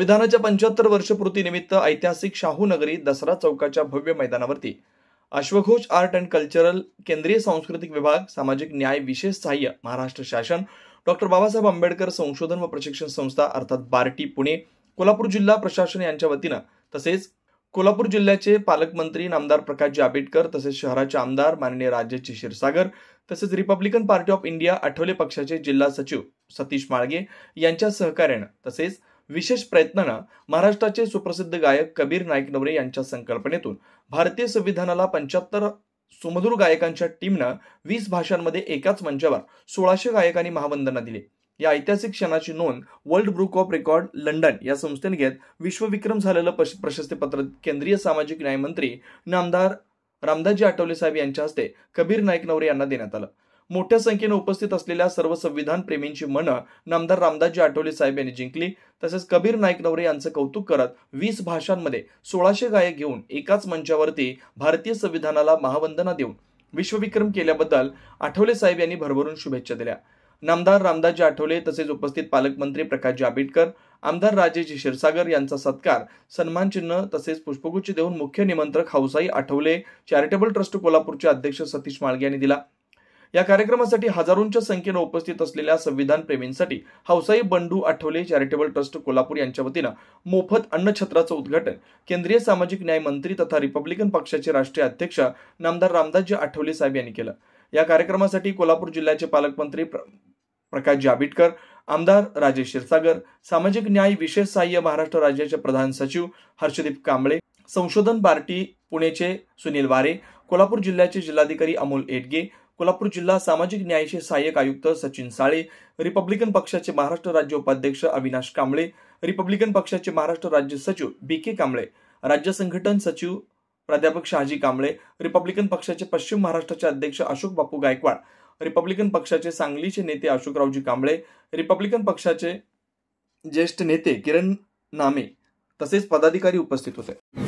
संविधानाच्या 75 वर्षपूर्तीनिमित्त ऐतिहासिक शाहू नगरी दसरा चौकाच्या भव्य मैदानावरती अश्वघोष आर्ट अँड कल्चरल, केंद्रीय सांस्कृतिक विभाग, सामाजिक न्याय विशेष सहाय्य, महाराष्ट्र शासन, डॉक्टर बाबासाहेब आंबेडकर संशोधन व प्रशिक्षण संस्था अर्थात बार्टी पुणे, कोल्हापूर जिल्हा प्रशासन यांच्या वतीनं तसेच कोल्हापूर जिल्ह्याचे पालकमंत्री नामदार प्रकाशजी आंबेडकर तसेच शहराचे आमदार माननीय राजेश क्षीरसागर तसेच Republican party of India Athawale पक्षाचे जिल्हा सचिव सतीश माळगे यांच्या सहकार्यानं तसेच विशेष प्रयत्नानं महाराष्ट्राचे सुप्रसिद्ध गायक कबीर नाईक नवरे यांच्या संकल्पनेतून भारतीय संविधानाला 75 सुमधुर गायकांच्या टीमनं 20 भाषांमध्ये एकाच मंचावर 1600 गायकांनी महावंदना दिली। या ऐतिहासिक क्षणाची नोंद world book of record London या संस्थेने घेत विश्वविक्रम झालेलं प्रशस्तीपत्र केंद्रीय सामाजिक न्याय मंत्री नामदार रामदासजी आठवले साहेब यांच्या हस्ते कबीर नाईक नवरे यांना देण्यात आलं। मोठ्या संख्येने उपस्थित असलेल्या सर्व संविधान प्रेमींची मनं नामदार रामदासजी आठवले साहेब यांनी जिंकली। तसेच कबीर नाईक नवरे यांचं कौतुक करत 20 भाषांमध्ये 1600 गायक घेऊन एकाच मंचावरती भारतीय संविधानाला महावंदना देऊन विश्वविक्रम केल्याबद्दल आठवले साहेब यांनी भरभरून शुभेच्छा दिल्या। नामदार रामदासजी आठवले तसेच उपस्थित पालकमंत्री प्रकाशजी आंबेडकर, आमदार राजेश क्षीरसागर यांचा सत्कार, सन्मान चिन्ह तसेच पुष्पगुच्छ देऊन मुख्य निमंत्रक हौसाई आठवले चॅरिटेबल ट्रस्ट कोल्हापूरचे अध्यक्ष सतीश माळगे यांनी दिला। या कार्यक्रमासाठी हजारोंच्या संख्येने उपस्थित असलेल्या संविधान प्रेमींसाठी हौसाई बंडू आठवले चॅरिटेबल ट्रस्ट कोल्हापूर यांच्या वतीनं मोफत अन्नछत्राचं उद्घाटन केंद्रीय सामाजिक न्याय मंत्री तथा रिपब्लिकन पक्षाचे राष्ट्रीय अध्यक्ष नामदार रामदासजी आठवले साहेब यांनी केलं। या कार्यक्रमासाठी कोल्हापूर जिल्ह्याचे पालकमंत्री प्रकाशजी आंबेडकर, आमदार राजेश क्षीरसागर, सामाजिक न्याय विशेष सहाय्य महाराष्ट्र राज्याचे प्रधान सचिव हर्षदीप कांबळे, संशोधन बार्टी पुणेचे सुनील वारे, कोल्हापूर जिल्ह्याचे जिल्हाधिकारी अमोल एटगे, कोल्हापूर जिल्हा सामाजिक न्यायाचे सहाय्यक आयुक्त सचिन साळे, रिपब्लिकन पक्षाचे महाराष्ट्र राज्य उपाध्यक्ष अविनाश कांबळे, रिपब्लिकन पक्षाचे महाराष्ट्र राज्य सचिव बी.के. कांबळे, राज्य संघटन सचिव प्राध्यापक शहाजी कांबळे, रिपब्लिकन पक्षाचे पश्चिम महाराष्ट्राचे अध्यक्ष अशोक बापू गायकवाड, रिपब्लिकन पक्षाचे सांगलीचे नेते अशोकरावजी कांबळे, रिपब्लिकन पक्षाचे ज्येष्ठ नेते किरण नामे तसेच पदाधिकारी उपस्थित होते।